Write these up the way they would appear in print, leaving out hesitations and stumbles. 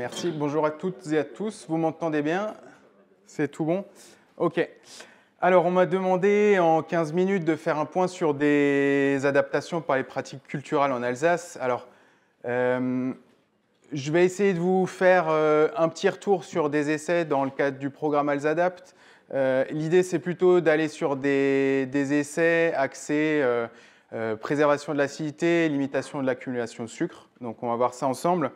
Merci. Bonjour à toutes et à tous. Vous m'entendez bien? C'est tout bon? OK. Alors, on m'a demandé en 15 minutes de faire un point sur des adaptations par les pratiques culturelles en Alsace. Alors, je vais essayer de vous faire un petit retour sur des essais dans le cadre du programme Alsadapt. L'idée, c'est plutôt d'aller sur des essais axés préservation de l'acidité, limitation de l'accumulation de sucre. Donc, on va voir ça ensemble.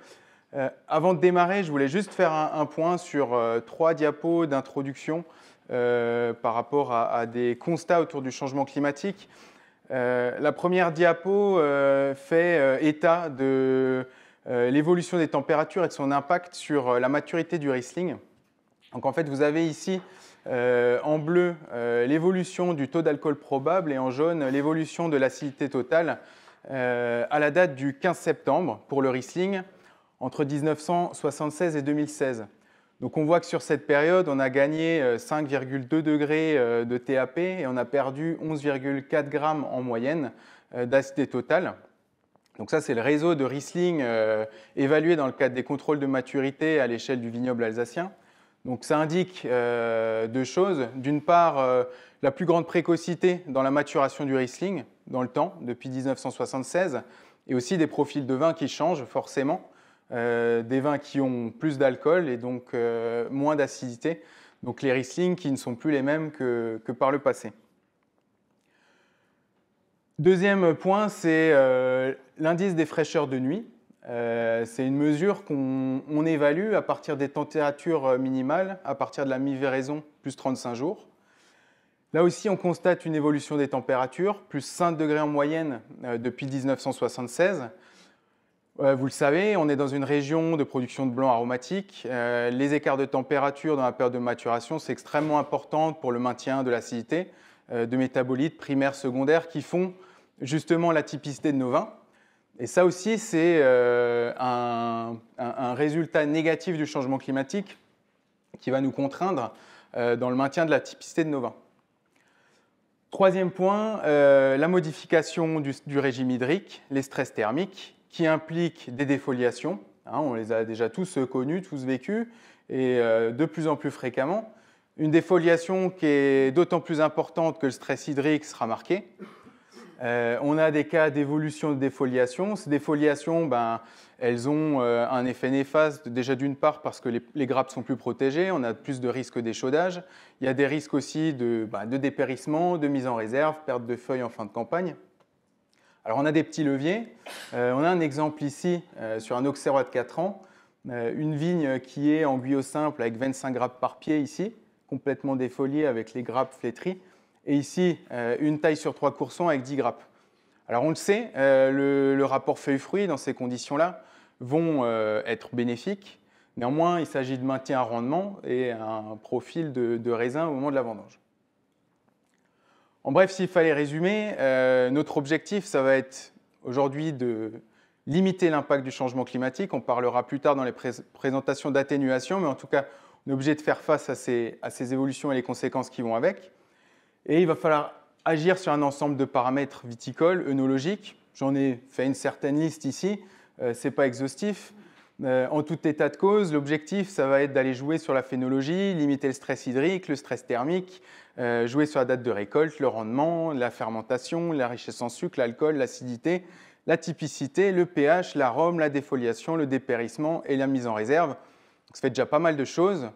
Avant de démarrer, je voulais juste faire un point sur 3 diapos d'introduction par rapport à des constats autour du changement climatique. La première diapo fait état de l'évolution des températures et de son impact sur la maturité du Riesling. Donc en fait, vous avez ici en bleu l'évolution du taux d'alcool probable et en jaune l'évolution de l'acidité totale à la date du 15 septembre pour le Riesling entre 1976 et 2016. Donc on voit que sur cette période, on a gagné 5,2 degrés de TAP et on a perdu 11,4 grammes en moyenne d'acidité totale. Donc ça, c'est le réseau de Riesling évalué dans le cadre des contrôles de maturité à l'échelle du vignoble alsacien. Donc ça indique deux choses. D'une part, la plus grande précocité dans la maturation du Riesling dans le temps, depuis 1976, et aussi des profils de vin qui changent forcément. Des vins qui ont plus d'alcool et donc moins d'acidité. Donc les Riesling qui ne sont plus les mêmes que par le passé. Deuxième point, c'est l'indice des fraîcheurs de nuit. C'est une mesure qu'on évalue à partir des températures minimales, à partir de la mi-véraison, plus 35 jours. Là aussi, on constate une évolution des températures, plus 5 degrés en moyenne depuis 1976. Vous le savez, on est dans une région de production de blancs aromatiques. Les écarts de température dans la période de maturation, c'est extrêmement important pour le maintien de l'acidité, de métabolites primaires, secondaires, qui font justement la typicité de nos vins. Et ça aussi, c'est un résultat négatif du changement climatique qui va nous contraindre dans le maintien de la typicité de nos vins. Troisième point, la modification du régime hydrique, les stress thermiques, qui impliquent des défoliations. On les a déjà tous connus, tous vécus, et de plus en plus fréquemment. Une défoliation qui est d'autant plus importante que le stress hydrique sera marqué. On a des cas d'évolution de défoliation. Ces défoliations, elles ont un effet néfaste, déjà d'une part parce que les grappes sont plus protégées, on a plus de risques d'échaudage. Il y a des risques aussi de dépérissement, de mise en réserve, perte de feuilles en fin de campagne. Alors on a des petits leviers. On a un exemple ici sur un auxerrois de 4 ans, une vigne qui est en guyot simple avec 25 grappes par pied ici, complètement défoliée avec les grappes flétries. Et ici, une taille sur 3 coursons avec 10 grappes. Alors on le sait, le rapport feuilles-fruits dans ces conditions-là vont être bénéfiques. Néanmoins, il s'agit de maintenir un rendement et un profil de raisin au moment de la vendange. En bref, s'il fallait résumer, notre objectif, ça va être aujourd'hui de limiter l'impact du changement climatique. On parlera plus tard dans les présentations d'atténuation, mais en tout cas, on est obligé de faire face à ces évolutions et les conséquences qui vont avec. Et il va falloir agir sur un ensemble de paramètres viticoles, œnologiques. J'en ai fait une certaine liste ici, ce n'est pas exhaustif. En tout état de cause, l'objectif, ça va être d'aller jouer sur la phénologie, limiter le stress hydrique, le stress thermique, jouer sur la date de récolte, le rendement, la fermentation, la richesse en sucre, l'alcool, l'acidité, la typicité, le pH, l'arôme, la défoliation, le dépérissement et la mise en réserve. Donc, ça fait déjà pas mal de choses.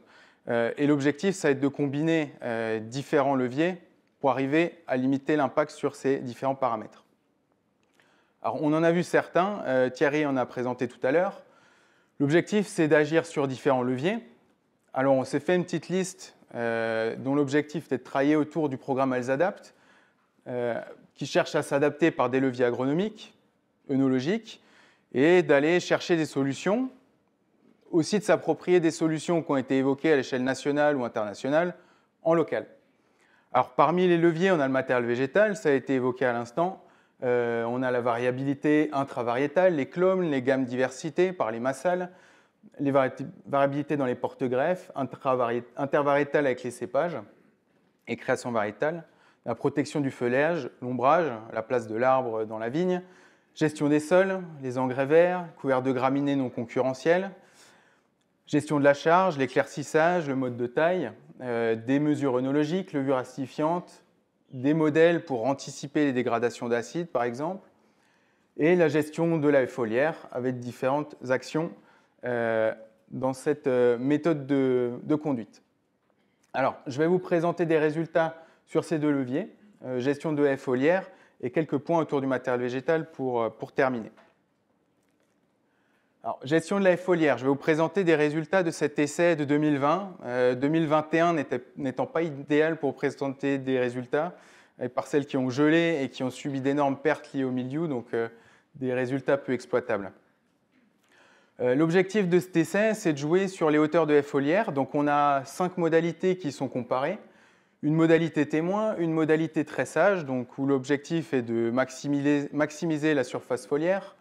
Et l'objectif, ça va être de combiner différents leviers pour arriver à limiter l'impact sur ces différents paramètres. Alors, on en a vu certains, Thierry en a présenté tout à l'heure. L'objectif, c'est d'agir sur différents leviers. Alors, on s'est fait une petite liste dont l'objectif est de travailler autour du programme Alsadapt, qui cherche à s'adapter par des leviers agronomiques, œnologiques, et d'aller chercher des solutions, aussi de s'approprier des solutions qui ont été évoquées à l'échelle nationale ou internationale, en local. Alors, parmi les leviers, on a le matériel végétal, ça a été évoqué à l'instant. On a la variabilité intravariétale, les clones, les gammes diversité par les massales, les variabilités dans les porte-greffes, intervariétales avec les cépages et création variétale, la protection du feuillage, l'ombrage, la place de l'arbre dans la vigne, gestion des sols, les engrais verts, couverts de graminées non concurrentielles, Gestion de la charge, l'éclaircissage, le mode de taille, des mesures œnologiques, levure acidifiante, des modèles pour anticiper les dégradations d'acide, par exemple, et la gestion de la foliaire avec différentes actions dans cette méthode de conduite. Alors, je vais vous présenter des résultats sur ces deux leviers, gestion de la foliaire et quelques points autour du matériel végétal pour terminer. Alors, gestion de la foliaire, je vais vous présenter des résultats de cet essai de 2020. 2021 n'étant pas idéal pour présenter des résultats, les parcelles qui ont gelé et qui ont subi d'énormes pertes liées au milieu, donc des résultats peu exploitables. L'objectif de cet essai, c'est de jouer sur les hauteurs de foliaire. Donc on a 5 modalités qui sont comparées. Une modalité témoin, une modalité tressage, donc où l'objectif est de maximiser la surface foliaire.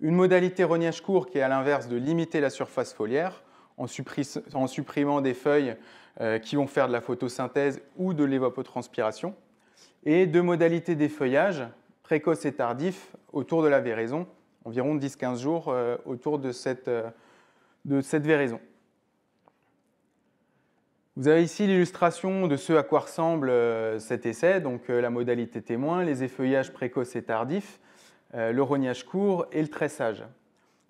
Une modalité rognage court qui est à l'inverse de limiter la surface foliaire en supprimant des feuilles qui vont faire de la photosynthèse ou de l'évapotranspiration. Et 2 modalités d'effeuillage, précoce et tardif, autour de la véraison, environ 10-15 jours autour de cette véraison. Vous avez ici l'illustration de ce à quoi ressemble cet essai, donc la modalité témoin, les effeuillages précoces et tardifs, le rognage court et le tressage.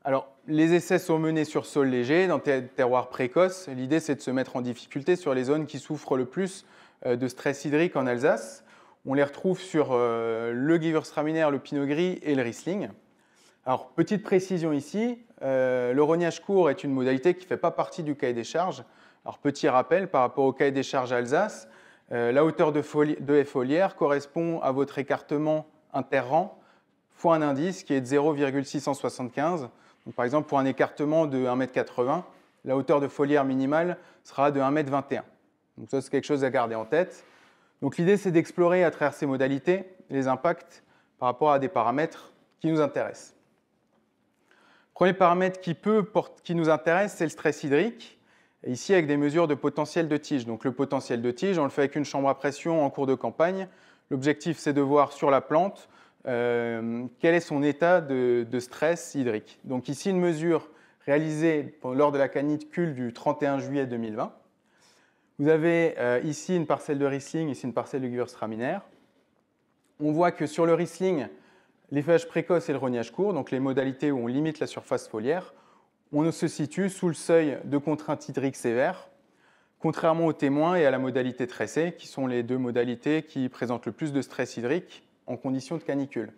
Alors, les essais sont menés sur sol léger, dans des terroirs précoces. L'idée, c'est de se mettre en difficulté sur les zones qui souffrent le plus de stress hydrique en Alsace. On les retrouve sur le Gewürztraminer, le Pinot Gris et le Riesling. Alors, petite précision ici, le rognage court est une modalité qui ne fait pas partie du cahier des charges. Alors, petit rappel, par rapport au cahier des charges Alsace, la hauteur de foliaire correspond à votre écartement interrang fois un indice qui est de 0,675. Donc, par exemple, pour un écartement de 1,80 m, la hauteur de foliaire minimale sera de 1,21 m. Donc ça, c'est quelque chose à garder en tête. Donc l'idée, c'est d'explorer à travers ces modalités les impacts par rapport à des paramètres qui nous intéressent. Le premier paramètre qui nous intéresse, c'est le stress hydrique, et ici avec des mesures de potentiel de tige. Donc le potentiel de tige, on le fait avec une chambre à pression en cours de campagne. L'objectif, c'est de voir sur la plante quel est son état de stress hydrique. Donc ici, une mesure réalisée lors de la canicule du 31 juillet 2020. Vous avez ici une parcelle de Riesling, ici une parcelle de Gewürztraminer. On voit que sur le Riesling, l'effeuillage précoce et le rognage court, donc les modalités où on limite la surface foliaire, on se situe sous le seuil de contrainte hydrique sévère, contrairement au témoin et à la modalité tressée, qui sont les deux modalités qui présentent le plus de stress hydrique en conditions de canicule.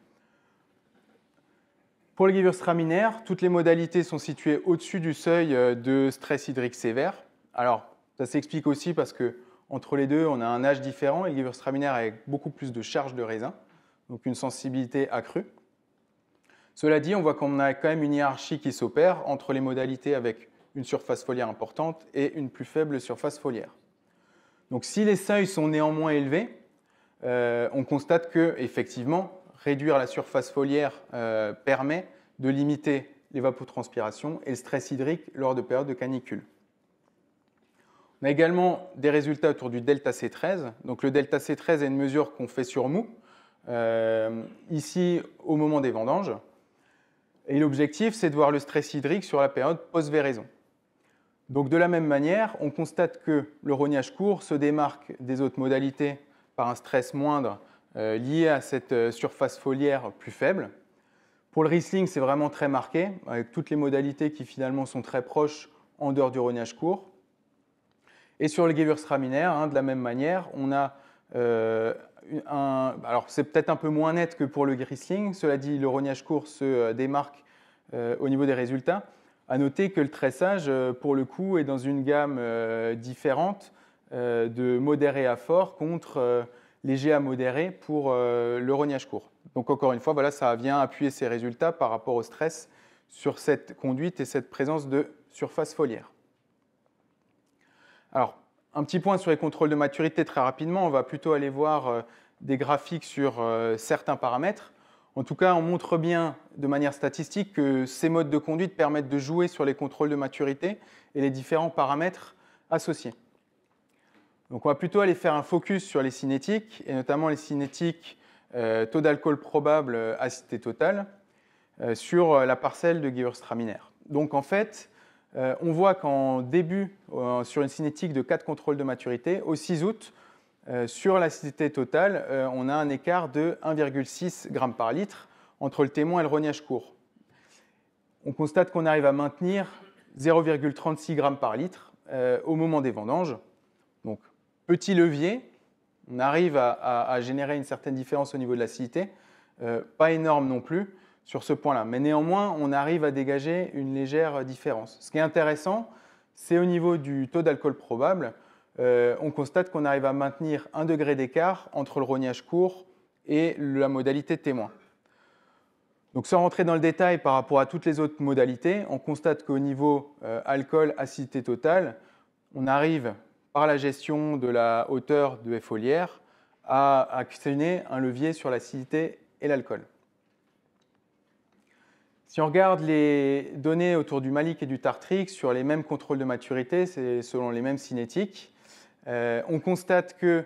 Pour le Gewürztraminer, toutes les modalités sont situées au-dessus du seuil de stress hydrique sévère. Alors, ça s'explique aussi parce qu'entre les deux, on a un âge différent et le Gewürztraminer a beaucoup plus de charge de raisin, donc une sensibilité accrue. Cela dit, on voit qu'on a quand même une hiérarchie qui s'opère entre les modalités avec une surface foliaire importante et une plus faible surface foliaire. Donc si les seuils sont néanmoins élevés, on constate que, effectivement, réduire la surface foliaire permet de limiter l'évapotranspiration et le stress hydrique lors de périodes de canicule. On a également des résultats autour du delta C13. Donc le delta C13 est une mesure qu'on fait sur mou, ici au moment des vendanges. Et l'objectif, c'est de voir le stress hydrique sur la période post-véraison. Donc de la même manière, on constate que le rognage court se démarque des autres modalités par un stress moindre lié à cette surface foliaire plus faible. Pour le Riesling, c'est vraiment très marqué, avec toutes les modalités qui finalement sont très proches en dehors du rognage court. Et sur le Gewürztraminer, de la même manière, on a alors c'est peut-être un peu moins net que pour le Riesling, cela dit, le rognage court se démarque au niveau des résultats. À noter que le tressage, pour le coup, est dans une gamme différente de modéré à fort contre léger à modéré pour le rognage court. Donc encore une fois, voilà, ça vient appuyer ces résultats par rapport au stress sur cette conduite et cette présence de surface foliaire. Alors, un petit point sur les contrôles de maturité très rapidement. On va plutôt aller voir des graphiques sur certains paramètres. En tout cas, on montre bien de manière statistique que ces modes de conduite permettent de jouer sur les contrôles de maturité et les différents paramètres associés. Donc on va plutôt aller faire un focus sur les cinétiques, et notamment les cinétiques taux d'alcool probable, acidité totale, sur la parcelle de Gewürztraminer. Donc en fait, On voit qu'en début, sur une cinétique de 4 contrôles de maturité, au 6 août, sur l'acidité totale, on a un écart de 1,6 g par litre entre le témoin et le rognage court. On constate qu'on arrive à maintenir 0,36 g par litre au moment des vendanges. Donc, petit levier, on arrive à générer une certaine différence au niveau de l'acidité, pas énorme non plus sur ce point-là. Mais néanmoins, on arrive à dégager une légère différence. Ce qui est intéressant, c'est au niveau du taux d'alcool probable. On constate qu'on arrive à maintenir 1 degré d'écart entre le rognage court et la modalité témoin. Donc, sans rentrer dans le détail par rapport à toutes les autres modalités, on constate qu'au niveau alcool, acidité totale, on arrive, par la gestion de la hauteur de F foliaire, à actionner un levier sur l'acidité et l'alcool. Si on regarde les données autour du malique et du tartrique sur les mêmes contrôles de maturité, c'est selon les mêmes cinétiques, on constate que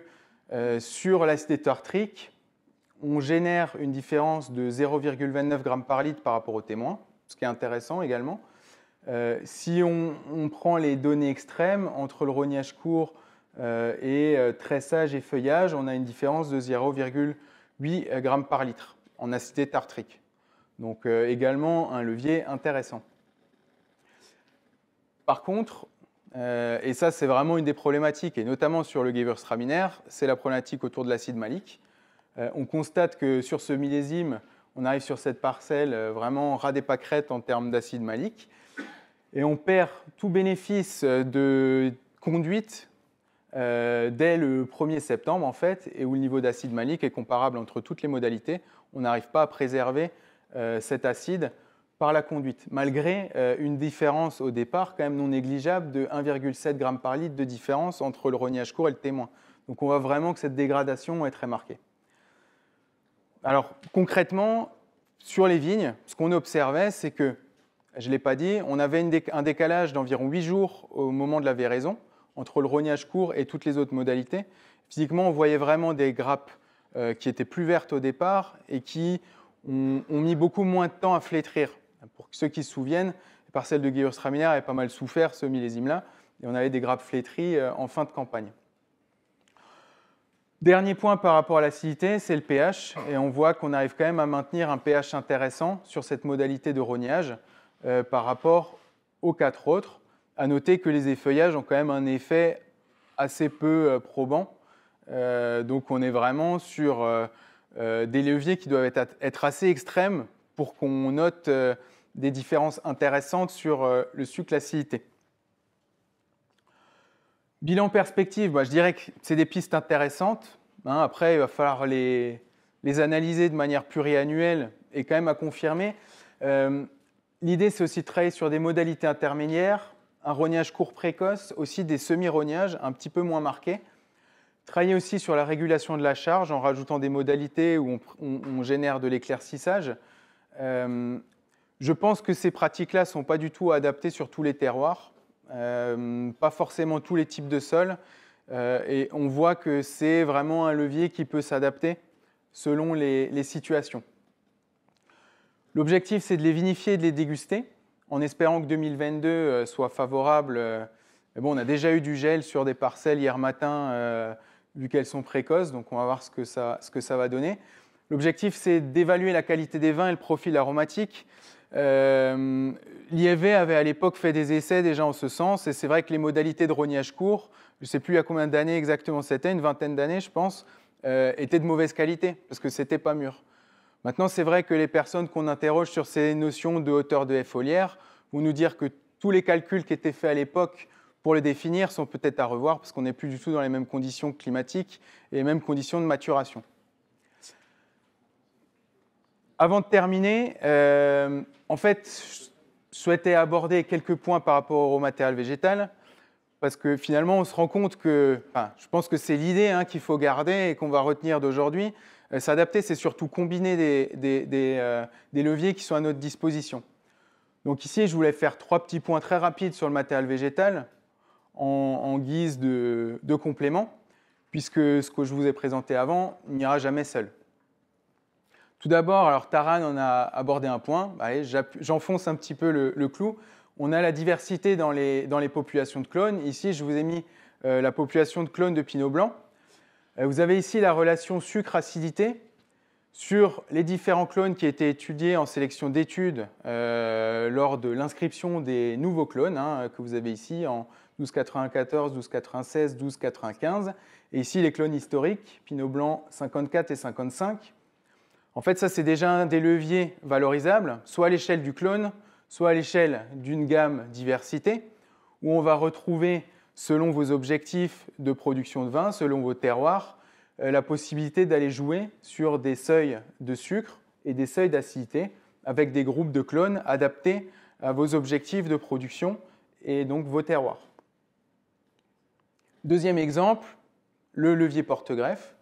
sur l'acidité tartrique, on génère une différence de 0,29 g par litre par rapport au témoin, ce qui est intéressant également. Si on prend les données extrêmes entre le rognage court et tressage et feuillage, on a une différence de 0,8 g par litre en acidité tartrique. Donc également un levier intéressant. Par contre, et ça c'est vraiment une des problématiques, et notamment sur le Gewürztraminer, c'est la problématique autour de l'acide malique. On constate que sur ce millésime, on arrive sur cette parcelle vraiment ras des pâquerettes en termes d'acide malique, et on perd tout bénéfice de conduite dès le 1er septembre en fait, et où le niveau d'acide malique est comparable entre toutes les modalités. On n'arrive pas à préserver cet acide par la conduite, malgré une différence au départ quand même non négligeable de 1,7 g par litre de différence entre le rognage court et le témoin. Donc on voit vraiment que cette dégradation est très marquée. Alors concrètement, sur les vignes, ce qu'on observait, c'est que, je ne l'ai pas dit, on avait un décalage d'environ 8 jours au moment de la véraison entre le rognage court et toutes les autres modalités. Physiquement, on voyait vraiment des grappes qui étaient plus vertes au départ et qui ont mis beaucoup moins de temps à flétrir. Pour ceux qui se souviennent, les parcelles de Gewürztraminer avaient pas mal souffert ce millésime-là, et on avait des grappes flétries en fin de campagne. Dernier point par rapport à l'acidité, c'est le pH, et on voit qu'on arrive quand même à maintenir un pH intéressant sur cette modalité de rognage par rapport aux 4 autres. À noter que les effeuillages ont quand même un effet assez peu probant, donc on est vraiment sur des leviers qui doivent être assez extrêmes pour qu'on note des différences intéressantes sur le sucre, l'acidité. Bilan perspective, je dirais que c'est des pistes intéressantes. Après, il va falloir les analyser de manière pluriannuelle et quand même à confirmer. L'idée, c'est aussi de travailler sur des modalités intermédiaires, un rognage court précoce, aussi des semi-rognages un petit peu moins marqués. Travailler aussi sur la régulation de la charge en rajoutant des modalités où on génère de l'éclaircissage. Je pense que ces pratiques-là ne sont pas du tout adaptées sur tous les terroirs, pas forcément tous les types de sols, et on voit que c'est vraiment un levier qui peut s'adapter selon les situations. L'objectif, c'est de les vinifier et de les déguster, en espérant que 2022 soit favorable. Mais bon, on a déjà eu du gel sur des parcelles hier matin, vu qu'elles sont précoces, donc on va voir ce que ça va donner. L'objectif, c'est d'évaluer la qualité des vins et le profil aromatique. L'IFV avait à l'époque fait des essais déjà en ce sens, et c'est vrai que les modalités de rognage court, je ne sais plus à combien d'années exactement c'était, une vingtaine d'années je pense, étaient de mauvaise qualité, parce que ce n'était pas mûr. Maintenant, c'est vrai que les personnes qu'on interroge sur ces notions de hauteur de F foliaire vont nous dire que tous les calculs qui étaient faits à l'époque pour le définir sont peut-être à revoir, parce qu'on n'est plus du tout dans les mêmes conditions climatiques et les mêmes conditions de maturation. Avant de terminer, en fait, je souhaitais aborder quelques points par rapport au matériel végétal, parce que finalement, on se rend compte que, je pense que c'est l'idée qu'il faut garder et qu'on va retenir d'aujourd'hui. S'adapter, c'est surtout combiner des leviers qui sont à notre disposition. Donc ici, je voulais faire 3 petits points très rapides sur le matériel végétal en guise de complément, puisque ce que je vous ai présenté avant n'ira jamais seul. Tout d'abord, alors Taran en a abordé un point, j'enfonce un petit peu le clou. on a la diversité dans les populations de clones. Ici, je vous ai mis la population de clones de pinot blanc. Vous avez ici la relation sucre-acidité sur les différents clones qui étaient étudiés en sélection d'études lors de l'inscription des nouveaux clones que vous avez ici en 1294, 1296, 1295. Et ici, les clones historiques, pinot blanc 54 et 55. En fait, ça, c'est déjà des leviers valorisables, soit à l'échelle du clone, soit à l'échelle d'une gamme diversité, où on va retrouver, selon vos objectifs de production de vin, selon vos terroirs, la possibilité d'aller jouer sur des seuils de sucre et des seuils d'acidité avec des groupes de clones adaptés à vos objectifs de production et donc vos terroirs. Deuxième exemple, le levier porte-greffe.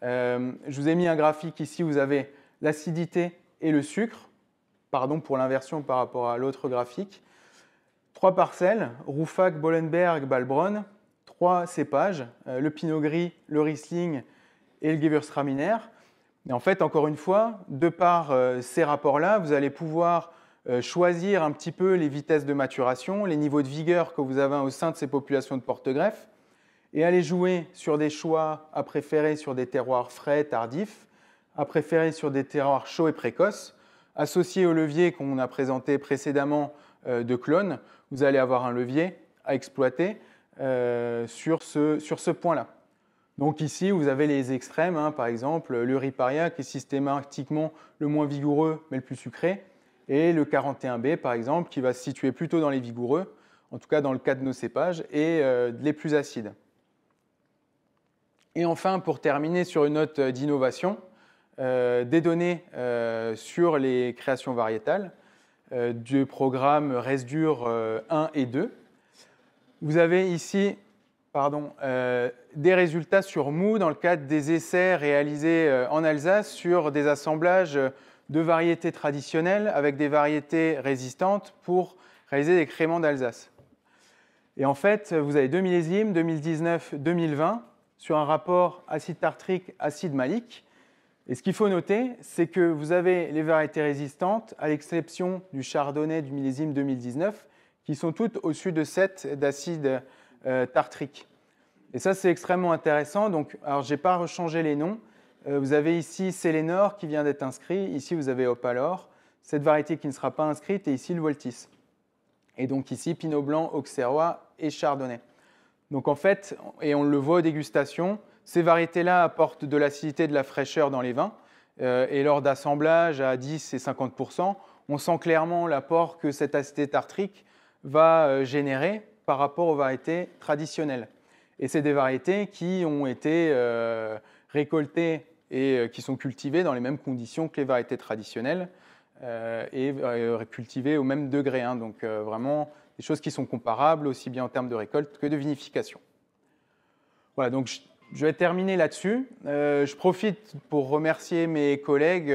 Je vous ai mis un graphique ici où vous avez l'acidité et le sucre. Pardon pour l'inversion par rapport à l'autre graphique. 3 parcelles, Rouffach, Bollenberg, Balbronn, 3 cépages, le Pinot Gris, le Riesling et le Gewürztraminer. Et en fait, encore une fois, de par ces rapports-là, vous allez pouvoir choisir un petit peu les vitesses de maturation, les niveaux de vigueur que vous avez au sein de ces populations de porte-greffe, et aller jouer sur des choix à préférer sur des terroirs frais, tardifs, à préférer sur des terroirs chauds et précoces, associé au levier qu'on a présenté précédemment de clones, vous allez avoir un levier à exploiter sur ce point-là. Donc ici, vous avez les extrêmes, par exemple le Riparia qui est systématiquement le moins vigoureux mais le plus sucré, et le 41B par exemple qui va se situer plutôt dans les vigoureux, en tout cas dans le cas de nos cépages, et les plus acides. Et enfin, pour terminer sur une note d'innovation, des données sur les créations variétales du programme Resdur 1 et 2. Vous avez ici des résultats sur mou dans le cadre des essais réalisés en Alsace sur des assemblages de variétés traditionnelles avec des variétés résistantes pour réaliser des créments d'Alsace. Et en fait, vous avez 2 millésimes, 2019, 2020, sur un rapport acide tartrique, acide malique. Et ce qu'il faut noter, c'est que vous avez les variétés résistantes, à l'exception du chardonnay du millésime 2019, qui sont toutes au-dessus de 7 d'acide tartrique. Et ça, c'est extrêmement intéressant. Donc, alors, je n'ai pas rechangé les noms. Vous avez ici Sélénor qui vient d'être inscrit. Ici, vous avez Opalor, cette variété qui ne sera pas inscrite, et ici le Voltis. Et donc ici, Pinot Blanc, Auxerrois et Chardonnay. Donc en fait, et on le voit aux dégustations, ces variétés-là apportent de l'acidité et de la fraîcheur dans les vins. Et lors d'assemblage à 10 et 50%, on sent clairement l'apport que cette acidité tartrique va générer par rapport aux variétés traditionnelles. Et c'est des variétés qui ont été récoltées et qui sont cultivées dans les mêmes conditions que les variétés traditionnelles et cultivées au même degré. Donc vraiment des choses qui sont comparables aussi bien en termes de récolte que de vinification. Voilà, donc je vais terminer là-dessus. Je profite pour remercier mes collègues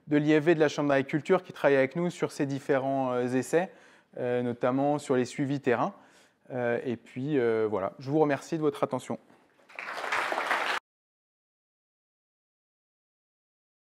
de l'IFV de la Chambre d'agriculture qui travaillent avec nous sur ces différents essais, notamment sur les suivis terrain. Et puis voilà, je vous remercie de votre attention.